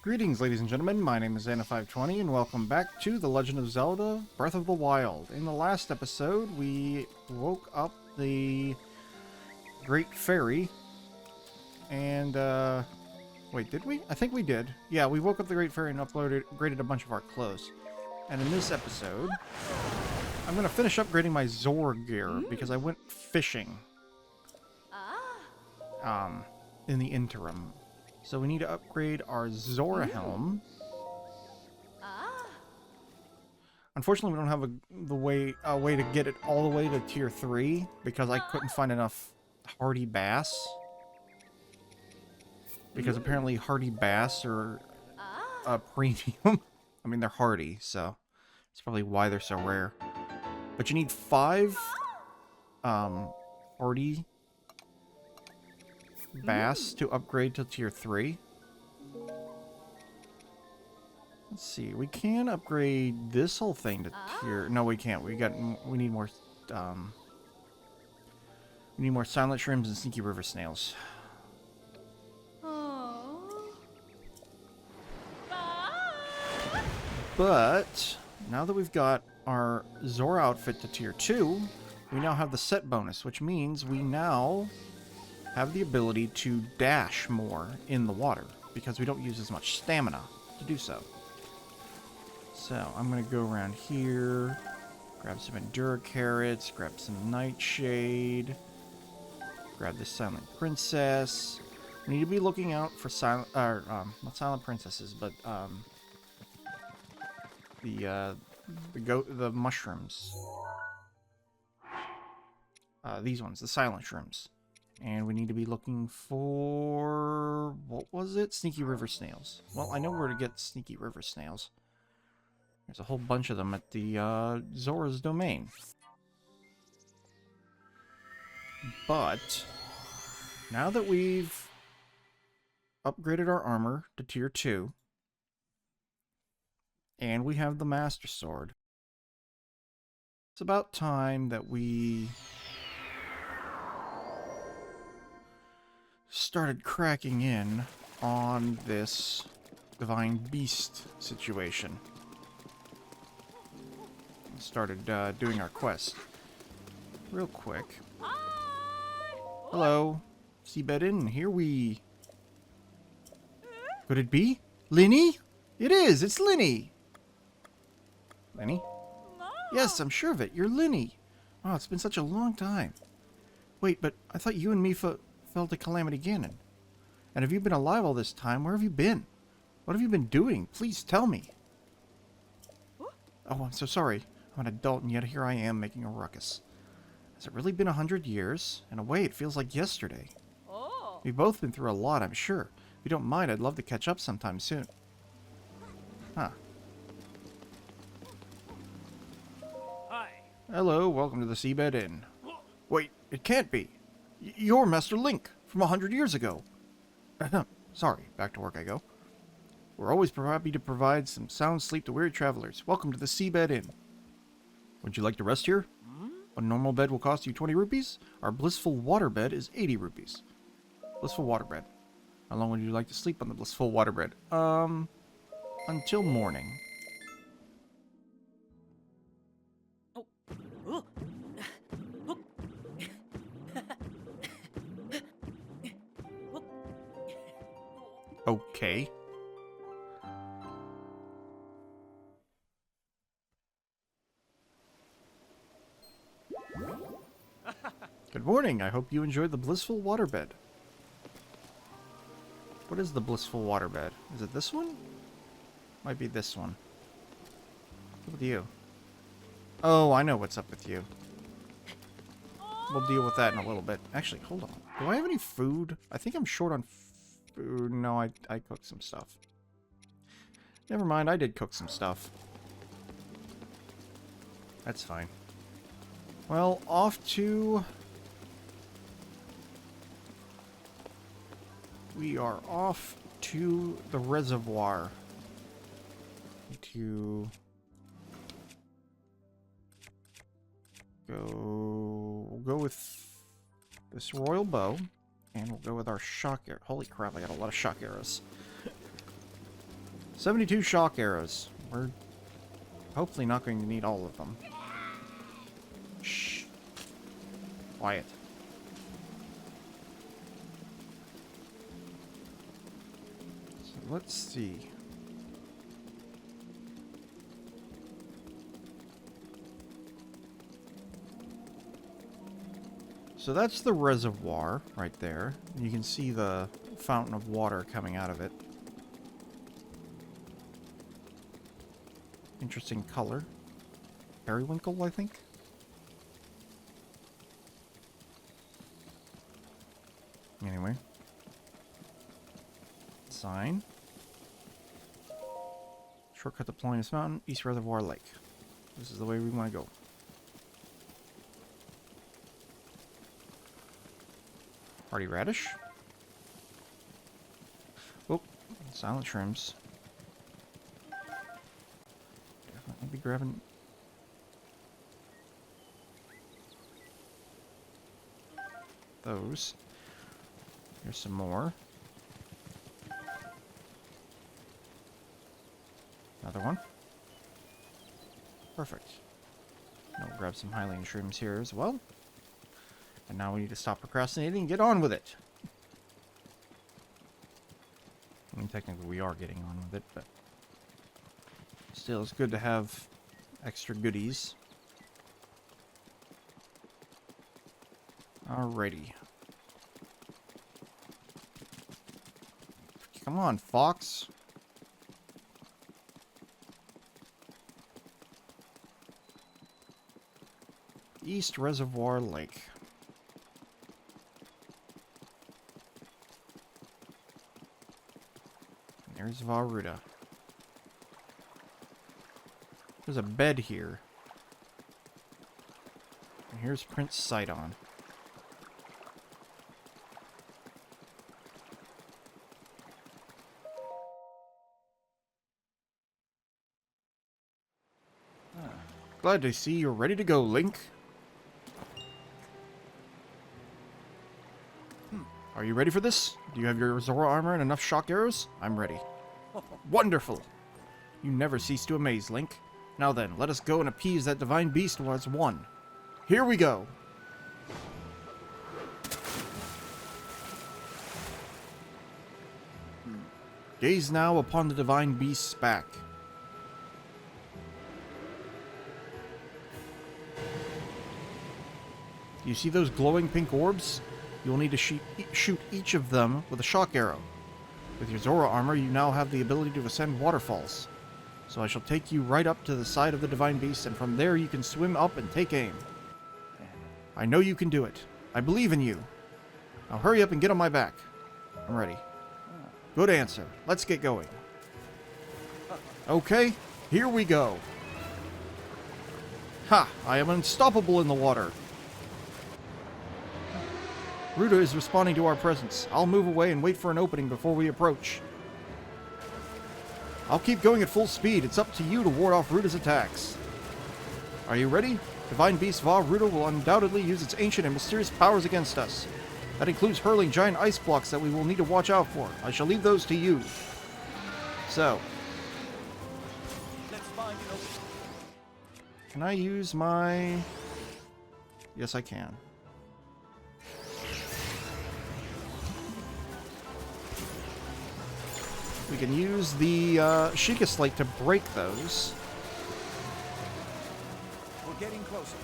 Greetings, ladies and gentlemen. My name is Anna520, and welcome back to The Legend of Zelda: Breath of the Wild. In the last episode, we woke up the Great Fairy, and, wait, did we? I think we did. Yeah, we woke up the Great Fairy and upgraded a bunch of our clothes. And in this episode, I'm going to finish upgrading my Zora gear, because I went fishing, in the interim. So we need to upgrade our Zora helm. Unfortunately, we don't have a way to get it all the way to tier 3 because I couldn't find enough hardy bass. Because apparently hardy bass are a premium. I mean, they're hardy, so that's probably why they're so rare. But you need 5 hardy bass to upgrade to tier 3. Let's see, we can upgrade this whole thing to tier... No, we can't. We need more silent shrimps and sneaky river snails. But now that we've got our Zora outfit to tier 2, we now have the set bonus, which means we now have the ability to dash more in the water because we don't use as much stamina to do so. So I'm going to go around here, grab some Endura carrots, grab some Nightshade, grab this Silent Princess. We need to be looking out for not Silent Princesses, but the mushrooms. These ones, the Silent Shrooms. And we need to be looking for... what was it? Sneaky river snails. Well, I know where to get sneaky river snails. There's a whole bunch of them at the Zora's domain. But now that we've upgraded our armor to tier 2, and we have the Master Sword, it's about time that we started cracking in on this Divine Beast situation. Started doing our quest. Real quick. Hello. Seabed Inn, here we... Could it be? Linny? It is! It's Linny! Linny? Yes, I'm sure of it. You're Linny. Wow, it's been such a long time. Wait, but I thought you and me fell to Calamity Ganon. And have you been alive all this time? Where have you been? What have you been doing? Please tell me. Oh, I'm so sorry. I'm an adult, and yet here I am making a ruckus. Has it really been 100 years? In a way, it feels like yesterday. We've both been through a lot, I'm sure. If you don't mind, I'd love to catch up sometime soon. Huh. Hi. Hello, welcome to the Seabed Inn. Wait, it can't be. You're Master Link from 100 years ago. Sorry, back to work I go. We're always happy to provide some sound sleep to weary travelers. Welcome to the Seabed Inn. Would you like to rest here? A normal bed will cost you 20 rupees. Our blissful water bed is 80 rupees. Blissful water bed. How long would you like to sleep on the blissful water bed? Until morning. Okay. Good morning. I hope you enjoyed the blissful waterbed. What is the blissful waterbed? Is it this one? Might be this one. What's up with you? Oh, I know what's up with you. We'll deal with that in a little bit. Actually, hold on. Do I have any food? I think I'm short on food. No, I cooked some stuff. Never mind, I did cook some stuff. That's fine. Well, off to... We are off to the reservoir. To go... We'll go with this royal bow, and we'll go with our shock arrow. Holy crap, I got a lot of shock arrows. 72 shock arrows. We're hopefully not going to need all of them. Shh. Quiet. So let's see. So that's the reservoir right there. You can see the fountain of water coming out of it. Interesting color. Periwinkle, I think. Anyway. Sign. Shortcut to Polonius Mountain, East Reservoir Lake. This is the way we want to go. Hardy radish. Oh, silent shrimps. Definitely be grabbing. Those. Here's some more. Another one. Perfect. Now we'll grab some Hylian shrooms here as well. And now we need to stop procrastinating and get on with it. I mean, technically we are getting on with it, but still it's good to have extra goodies. Alrighty. Come on, fox. East Reservoir Lake. There's Vah Ruta. There's a bed here. And here's Prince Sidon. Glad to see you're ready to go, Link. Are you ready for this? Do you have your Zora armor and enough shock arrows? I'm ready. Wonderful! You never cease to amaze, Link. Now then, let us go and appease that Divine Beast who has won. Here we go! Gaze now upon the Divine Beast's back. Do you see those glowing pink orbs? You will need to shoot each of them with a shock arrow. With your Zora armor, you now have the ability to ascend waterfalls. So I shall take you right up to the side of the Divine Beast, and from there you can swim up and take aim. I know you can do it. I believe in you. Now hurry up and get on my back. I'm ready. Good answer. Let's get going. Okay, here we go. Ha! I am unstoppable in the water. Ruta is responding to our presence. I'll move away and wait for an opening before we approach. I'll keep going at full speed. It's up to you to ward off Ruta's attacks. Are you ready? Divine Beast Vah Ruta will undoubtedly use its ancient and mysterious powers against us. That includes hurling giant ice blocks that we will need to watch out for. I shall leave those to you. So. Can I use my... Yes, I can. We can use the Sheikah Slate to break those. We're getting closer.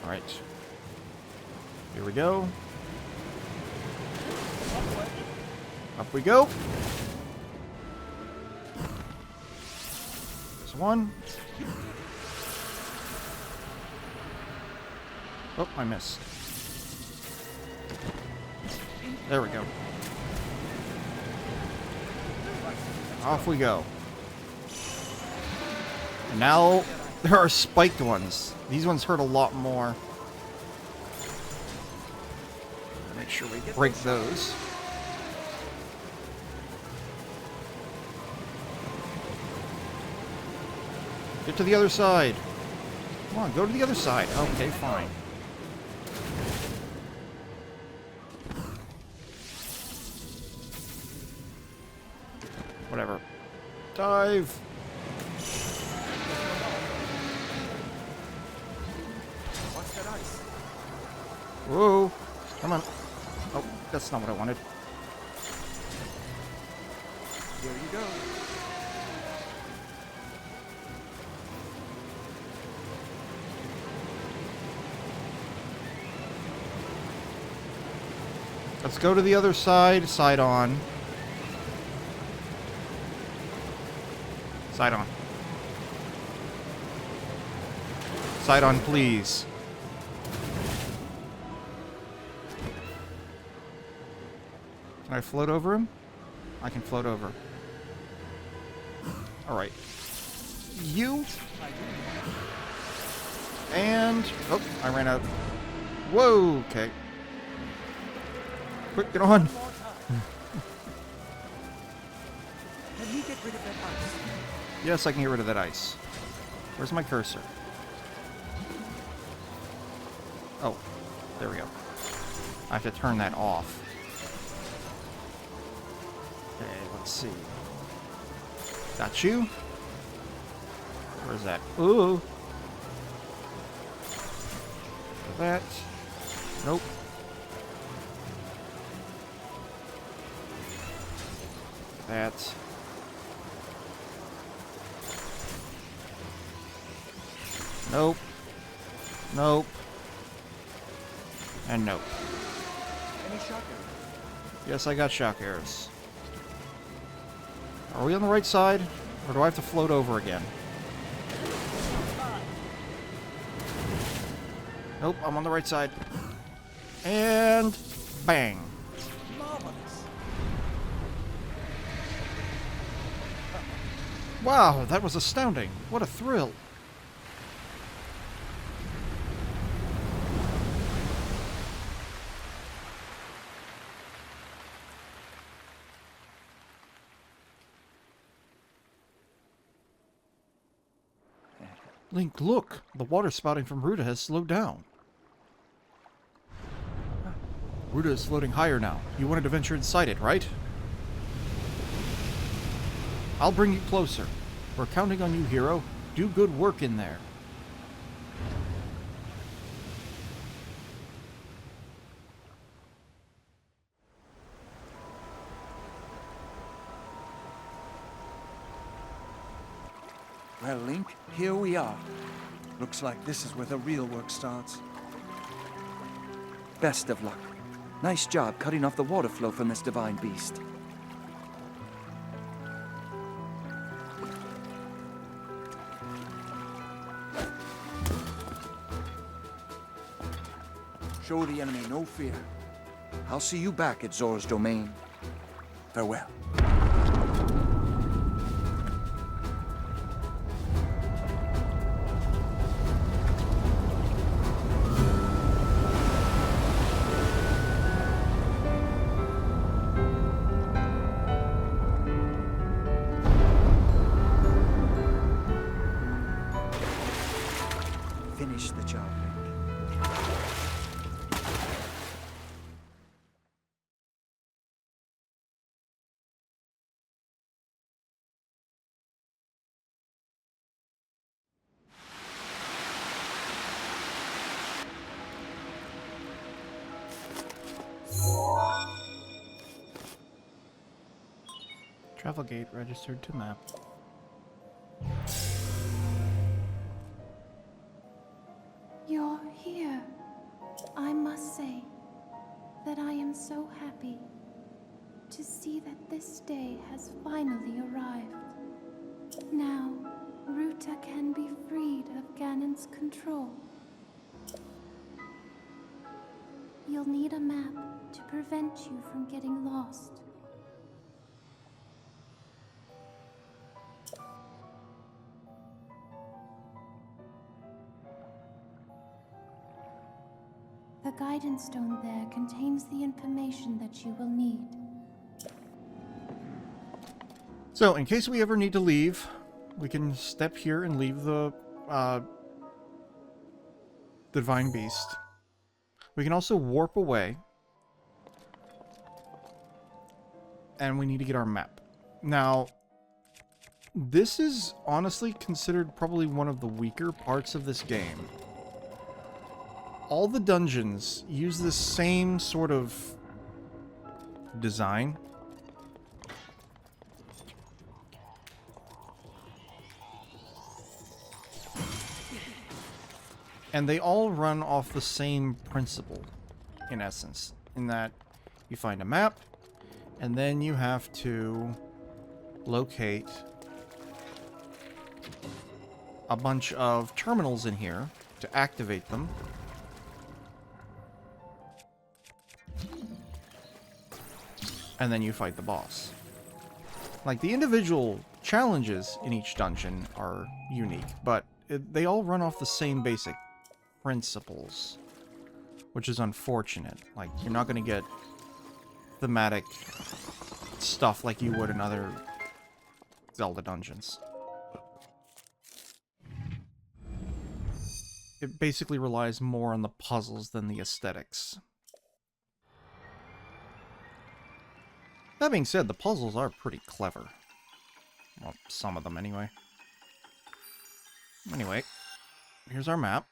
Alright. Here we go. Up we go. There's one. Oh, I missed. There we go. Off we go. And now there are spiked ones. These ones hurt a lot more. Make sure we break those. Get to the other side. Come on, go to the other side. Okay, fine. Whatever. Dive! What's that ice? Whoa! Come on. Oh, that's not what I wanted. Here you go. Let's go to the other side. Side on. Side on. Side on, please. Can I float over him? I can float over. Alright. You. And... oh, I ran out. Whoa, okay. Quick, get on. More time. Can you get rid of that ice? Yes, I can get rid of that ice. Where's my cursor? Oh, there we go. I have to turn that off. Okay, let's see. Got you. Where's that? Ooh. That. Nope. That. Nope. Nope. And nope. Any shock arrows? Yes, I got shock arrows. Are we on the right side? Or do I have to float over again? Nope, I'm on the right side. And bang. Marvelous. Wow, that was astounding. What a thrill. Link, look! The water spouting from Ruta has slowed down. Ruta is floating higher now. You wanted to venture inside it, right? I'll bring you closer. We're counting on you, hero. Do good work in there. Well, Link, here we are. Looks like this is where the real work starts. Best of luck. Nice job cutting off the water flow from this Divine Beast. Show the enemy no fear. I'll see you back at Zora's domain. Farewell. Finish the job, Link. Travel gate registered to map. You're here. I must say that I am so happy to see that this day has finally arrived. Now, Ruta can be freed of Ganon's control. You'll need a map to prevent you from getting lost. The guidance stone there contains the information that you will need. So, in case we ever need to leave, we can step here and leave the Divine Beast. We can also warp away. And we need to get our map. Now, This is honestly considered probably one of the weaker parts of this game. All the dungeons use this same sort of design. And they all run off the same principle, in essence, in that you find a map, and then you have to locate a bunch of terminals in here to activate them. And then you fight the boss. Like, the individual challenges in each dungeon are unique, but they all run off the same basic principles, which is unfortunate. Like, you're not going to get thematic stuff like you would in other Zelda dungeons. It basically relies more on the puzzles than the aesthetics. That being said, the puzzles are pretty clever. Well, some of them anyway. Anyway, here's our map.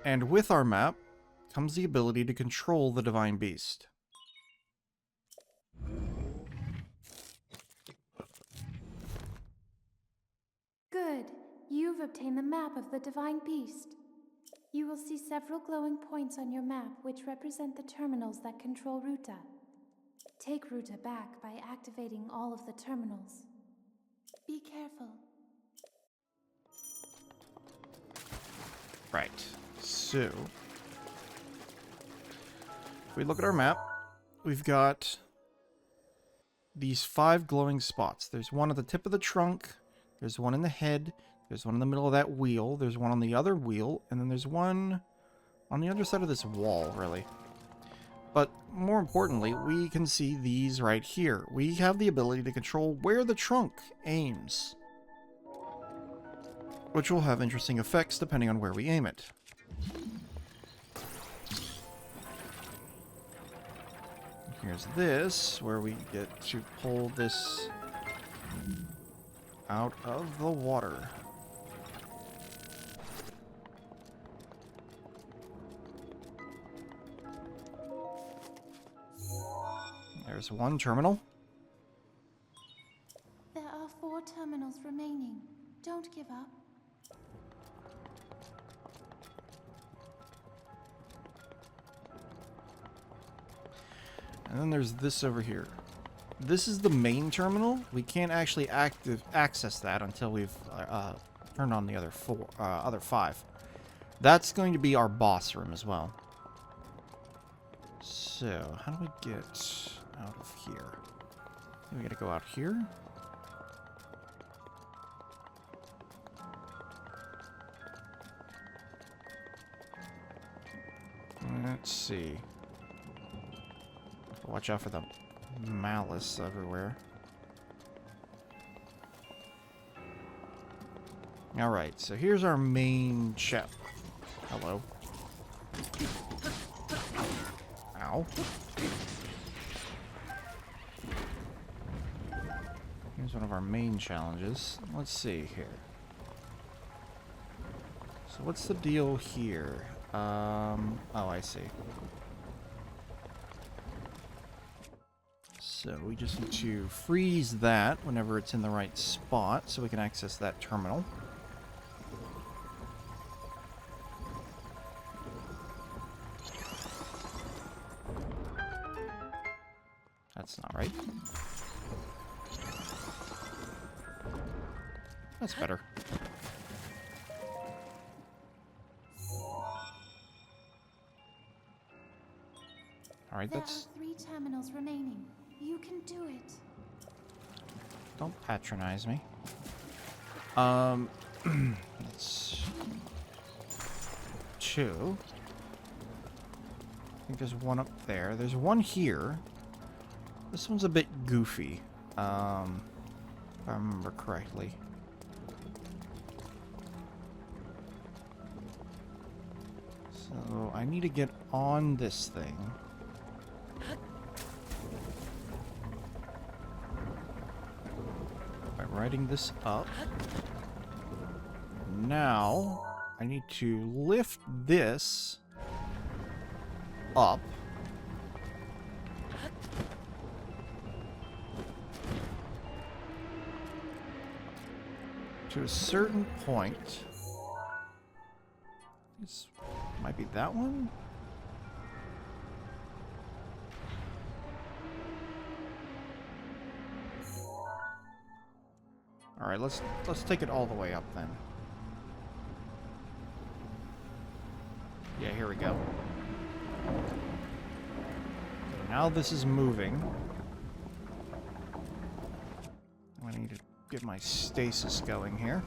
And with our map comes the ability to control the Divine Beast. Good. You've obtained the map of the Divine Beast. You will see several glowing points on your map which represent the terminals that control Ruta. Take Ruta back by activating all of the terminals. Be careful. Right. So, if we look at our map, we've got these 5 glowing spots. There's one at the tip of the trunk, there's one in the head, there's one in the middle of that wheel, there's one on the other wheel, and then there's one on the other side of this wall, really. But more importantly, we can see these right here. We have the ability to control where the trunk aims, which will have interesting effects depending on where we aim it. Here's this, where we get to pull this out of the water. There's one terminal. There are 4 terminals remaining. Don't give up. And then there's this over here. This is the main terminal. We can't actually access that until we've turned on the other 5. That's going to be our boss room as well. So, how do we get out of here? We gotta go out here. Let's see. Watch out for the malice everywhere. Alright, so here's our main ship. Hello. Ow. Here's one of our main challenges. Let's see here. So what's the deal here? Oh, I see. So we just need to freeze that whenever it's in the right spot so we can access that terminal. That's not right. That's better. Alright, that's... There are 3 terminals remaining. You can do it. Don't patronize me. That's 2. I think there's one up there. There's one here. This one's a bit goofy. If I remember correctly. So I need to get on this thing. riding this up. Now, I need to lift this up. To a certain point. This might be that one? Alright, let's take it all the way up then. Yeah, here we go. Now this is moving. I need to get my stasis going here.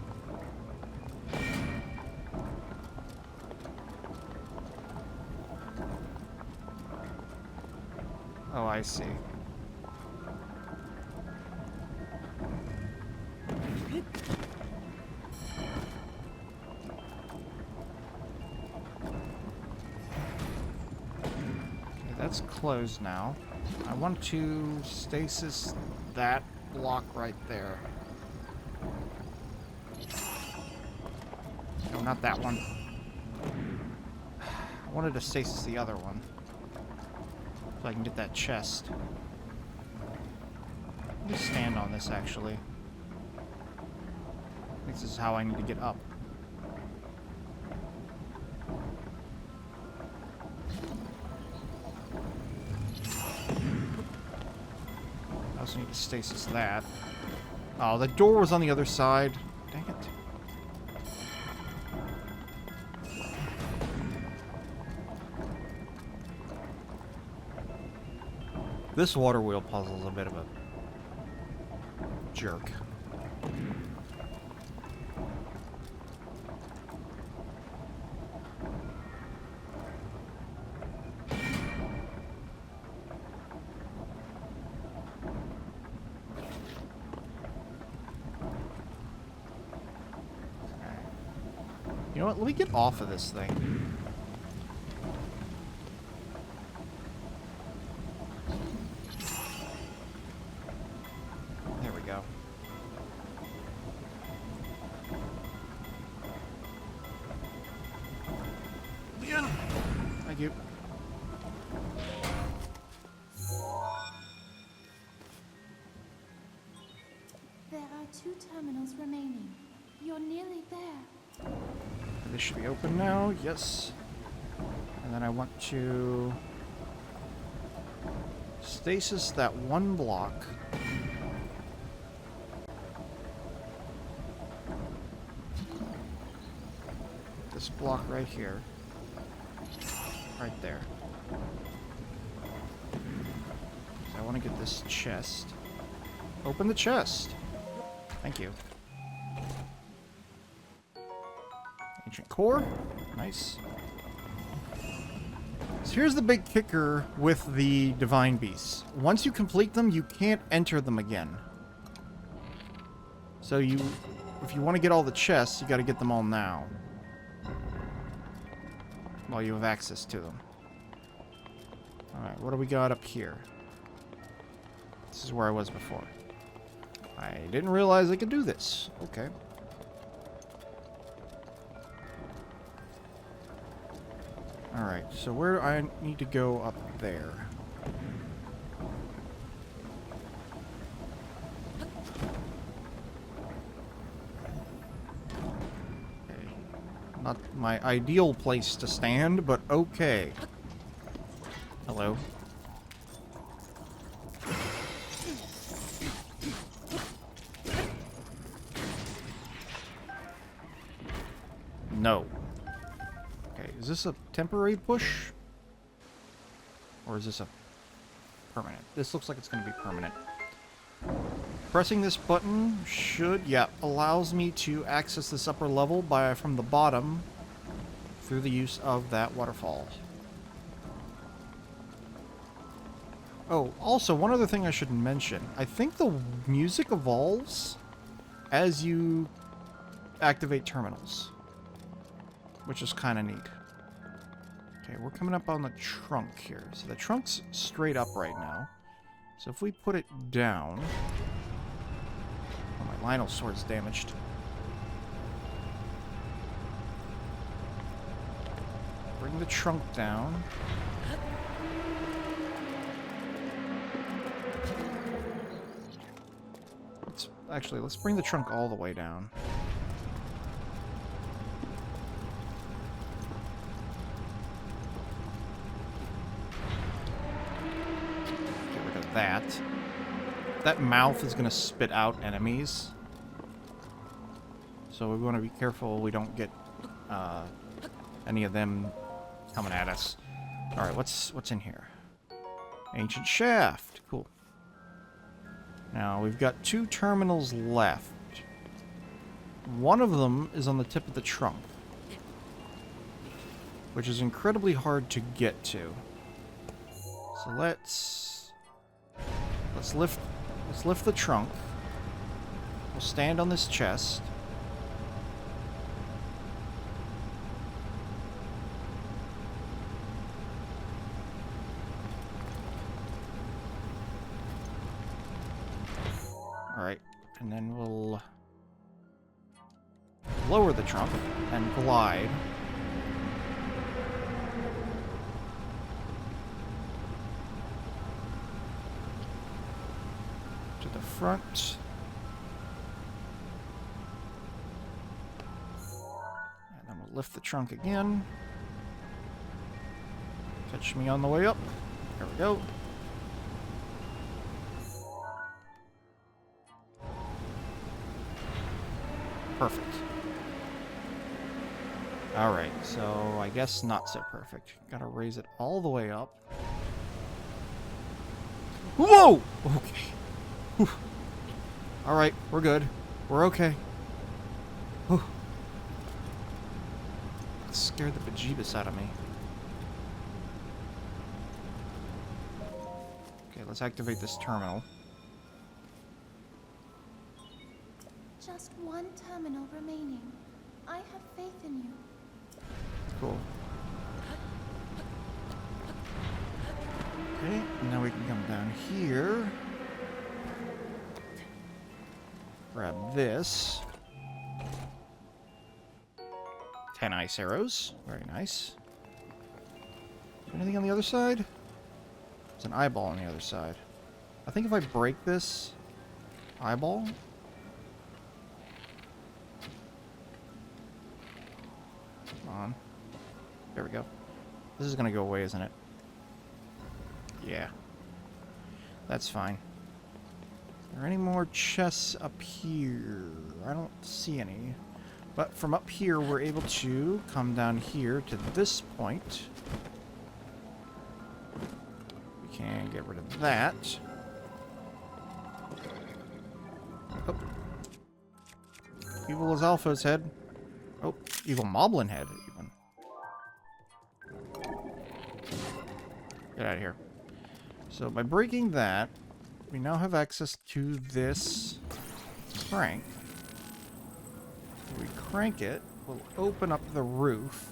Oh, I see. That's closed now. I want to stasis that block right there. No, not that one. I wanted to stasis the other one. So I can get that chest. Let me stand on this, actually. I think this is how I need to get up. I also need to stasis that. Oh, the door was on the other side. Dang it. This water wheel puzzle is a bit of a jerk. You know what? Let me get off of this thing. There we go. Leon! Thank you. There are 2 terminals remaining. You're nearly there. This should be open now, yes. And then I want to stasis that one block. This block right here. Right there. So I want to get this chest. Open the chest. Thank you. Ancient core. Nice. So here's the big kicker with the Divine Beasts. Once you complete them, you can't enter them again. So if you want to get all the chests, you got to get them all now. While you have access to them. Alright, what do we got up here? This is where I was before. I didn't realize I could do this. Okay. Alright, so where I need to go up there. Okay. Not my ideal place to stand, but okay. Hello. No. Okay, is this a temporary push? Or is this a permanent? This looks like it's going to be permanent. Pressing this button allows me to access this upper level from the bottom through the use of that waterfall. Oh, also, one other thing I should mention. I think the music evolves as you activate terminals, which is kind of neat. Okay, we're coming up on the trunk here. So the trunk's straight up right now. So if we put it down... Oh my Lionel's sword's damaged. Bring the trunk down. Let's bring the trunk all the way down. Get rid of that. That mouth is going to spit out enemies. So we want to be careful we don't get any of them coming at us. Alright, what's in here? Ancient shaft. Cool. Now, we've got 2 terminals left. One of them is on the tip of the trunk, which is incredibly hard to get to. So let's lift the trunk. We'll stand on this chest. Alright, and then we'll lower the trunk and glide. To the front. And then we'll lift the trunk again. Catch me on the way up. There we go. Perfect. Alright, so I guess not so perfect. Gotta raise it all the way up. Whoa! Okay. Alright, we're good. We're okay. Whew. That scared the bejeebus out of me. Okay, let's activate this terminal. Just one terminal remaining. I have faith in you. Cool. Okay, now we can come down here. Grab this. 10 ice arrows. Very nice. Anything on the other side? There's an eyeball on the other side. I think if I break this eyeball... Come on. There we go. This is gonna go away, isn't it? Yeah. That's fine. Are there any more chests up here? I don't see any. But from up here, we're able to come down here to this point. We can get rid of that. Oh. Evil is Alpha's head. Oh, evil Moblin head, even. Get out of here. So by breaking that, we now have access to this crank. If we crank it, we'll open up the roof.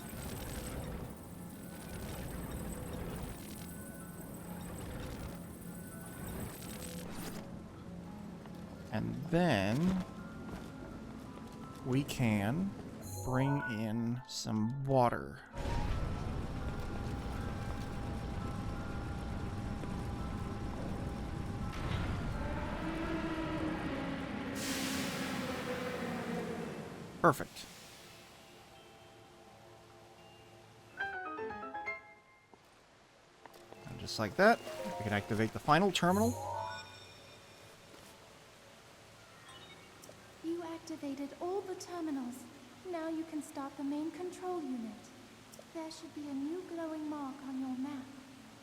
And then we can bring in some water. Perfect. And just like that, we can activate the final terminal. You activated all the terminals. Now you can start the main control unit. There should be a new glowing mark on your map.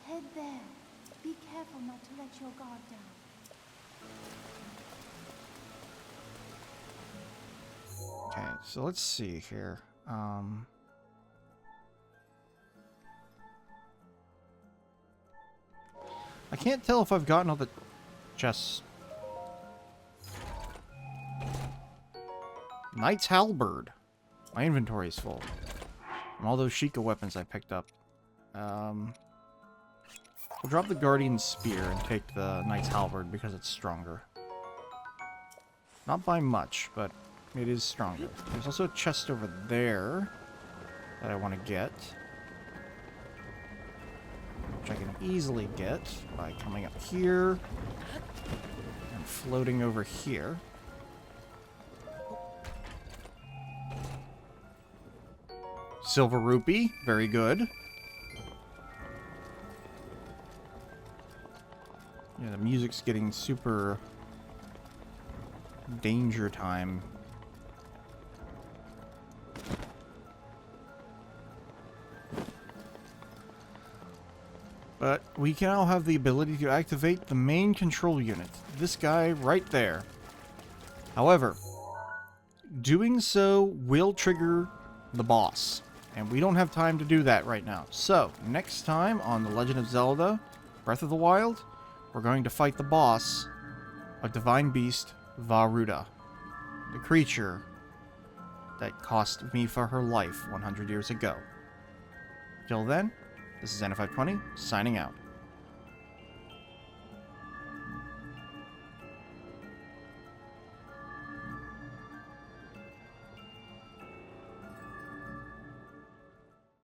Head there. Be careful not to let your guard down. Okay, so let's see here. I can't tell if I've gotten all the chests. Knight's Halberd. My inventory is full. And all those Sheikah weapons I picked up. We'll drop the Guardian Spear and take the Knight's Halberd because it's stronger. Not by much, but it is stronger. There's also a chest over there that I want to get. Which I can easily get by coming up here and floating over here. Silver rupee, very good. Yeah, the music's getting super danger time. But we can now have the ability to activate the main control unit. This guy right there. However, doing so will trigger the boss. And we don't have time to do that right now. So, next time on The Legend of Zelda Breath of the Wild, we're going to fight the boss of Divine Beast Vah Ruta, the creature that cost Mifa her life 100 years ago. Till then, this is N520, signing out.